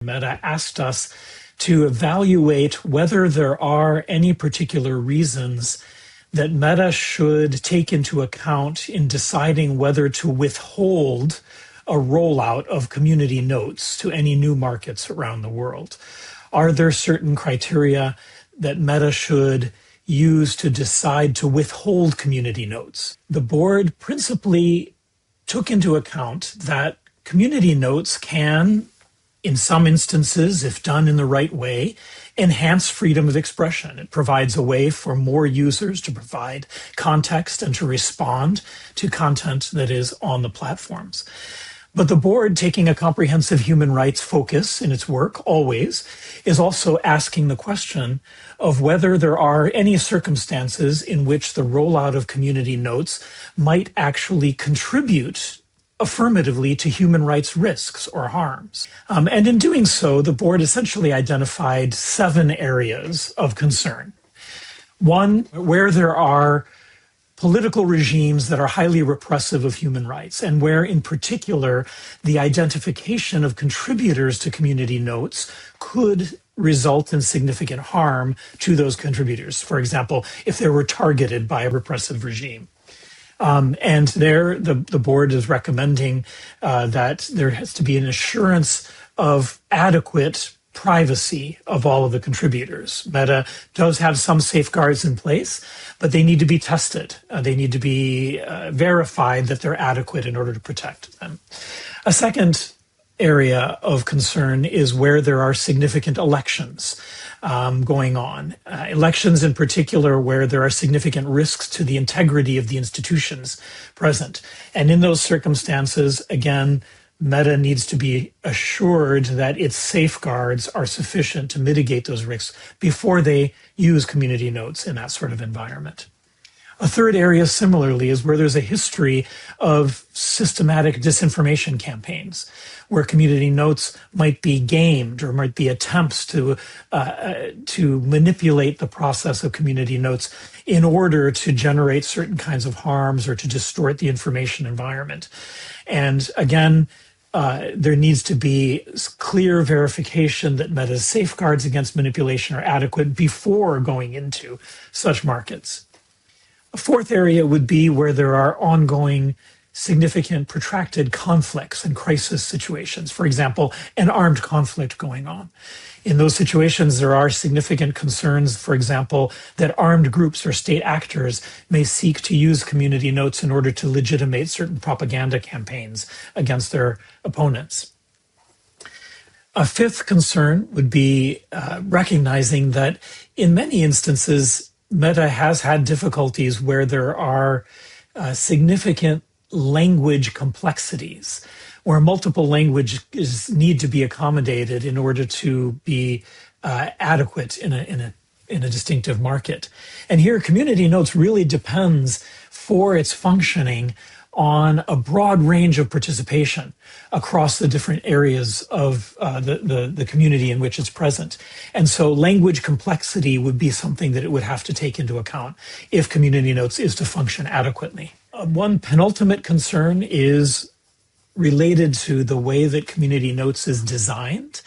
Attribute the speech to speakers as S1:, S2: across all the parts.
S1: Meta asked us to evaluate whether there are any particular reasons that Meta should take into account in deciding whether to withhold a rollout of community notes to any new markets around the world. Are there certain criteria that Meta should use to decide to withhold community notes? The board principally took into account that community notes can, in some instances, if done in the right way, enhance freedom of expression. It provides a way for more users to provide context and to respond to content that is on the platforms. But the board, taking a comprehensive human rights focus in its work always, is also asking the question of whether there are any circumstances in which the rollout of community notes might actually contribute affirmatively to human rights risks or harms. And in doing so, the board essentially identified 7 areas of concern. One, where there are political regimes that are highly repressive of human rights, and where in particular the identification of contributors to community notes could result in significant harm to those contributors. For example, if they were targeted by a repressive regime. And there, the board is recommending that there has to be an assurance of adequate privacy of all of the contributors. Meta does have some safeguards in place, but they need to be tested. They need to be verified that they're adequate in order to protect them. A second area of concern is where there are significant elections going on. Elections in particular where there are significant risks to the integrity of the institutions present. And in those circumstances, again, Meta needs to be assured that its safeguards are sufficient to mitigate those risks before they use community notes in that sort of environment. A third area, similarly, is where there's a history of systematic disinformation campaigns, where community notes might be gamed or might be attempts to manipulate the process of community notes in order to generate certain kinds of harms or to distort the information environment. And again, there needs to be clear verification that Meta's safeguards against manipulation are adequate before going into such markets. A fourth area would be where there are ongoing, significant, protracted conflicts and crisis situations. For example, an armed conflict going on. In those situations, there are significant concerns, for example, that armed groups or state actors may seek to use community notes in order to legitimate certain propaganda campaigns against their opponents. A fifth concern would be recognizing that in many instances, Meta has had difficulties where there are significant language complexities, where multiple languages need to be accommodated in order to be adequate in a distinctive market. And here, community notes really depends for its functioning on a broad range of participation across the different areas of the community in which it's present. And so language complexity would be something that it would have to take into account if community notes is to function adequately. One penultimate concern is related to the way that community notes is designed.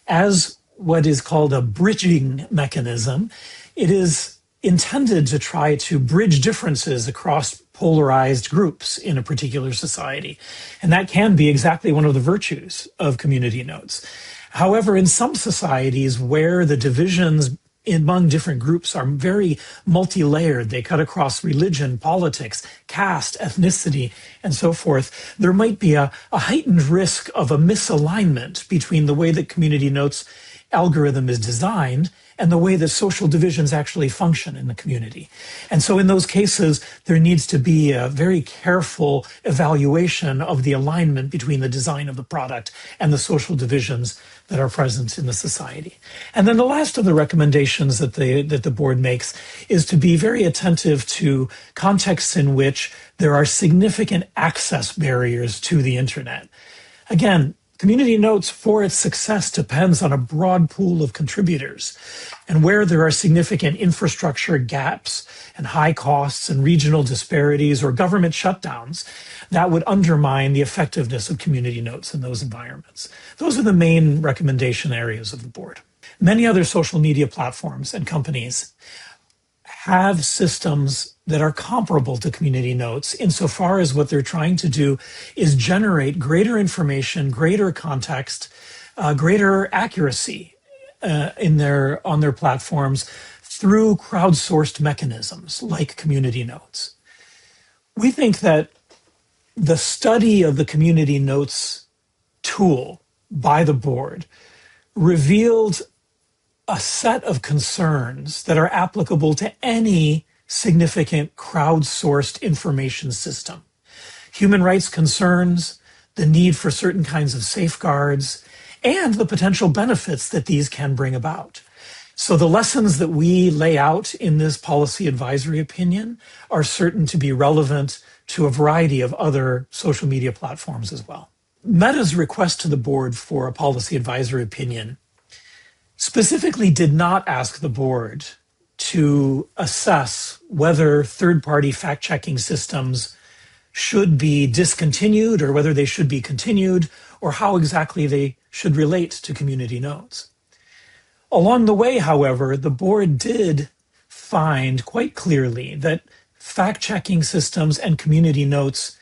S1: As what is called a bridging mechanism, it is intended to try to bridge differences across polarized groups in a particular society. And that can be exactly one of the virtues of community notes. However, in some societies where the divisions among different groups are very multi-layered, they cut across religion, politics, caste, ethnicity, and so forth, there might be a heightened risk of a misalignment between the way that community notes algorithm is designed and the way that social divisions actually function in the community. And so in those cases, there needs to be a very careful evaluation of the alignment between the design of the product and the social divisions that are present in the society. And then the last of the recommendations that the board makes is to be very attentive to contexts in which there are significant access barriers to the internet. Again, Community Notes, for its success, depends on a broad pool of contributors. And where there are significant infrastructure gaps and high costs and regional disparities or government shutdowns, that would undermine the effectiveness of Community Notes in those environments. Those are the main recommendation areas of the board. Many other social media platforms and companies have systems that are comparable to Community Notes insofar as what they're trying to do is generate greater information, greater context, greater accuracy on their platforms through crowdsourced mechanisms like Community Notes. We think that the study of the Community Notes tool by the board revealed a set of concerns that are applicable to any significant crowdsourced information system. Human rights concerns, the need for certain kinds of safeguards, and the potential benefits that these can bring about. So the lessons that we lay out in this policy advisory opinion are certain to be relevant to a variety of other social media platforms as well. Meta's request to the board for a policy advisory opinion specifically did not ask the board to assess whether third-party fact-checking systems should be discontinued or whether they should be continued or how exactly they should relate to Community Notes. Along the way, however, the board did find quite clearly that fact-checking systems and Community Notes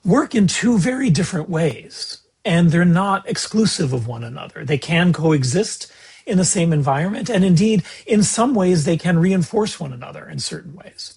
S1: work in two very different ways, and they're not exclusive of one another. They can coexist in the same environment, and indeed, in some ways, they can reinforce one another in certain ways.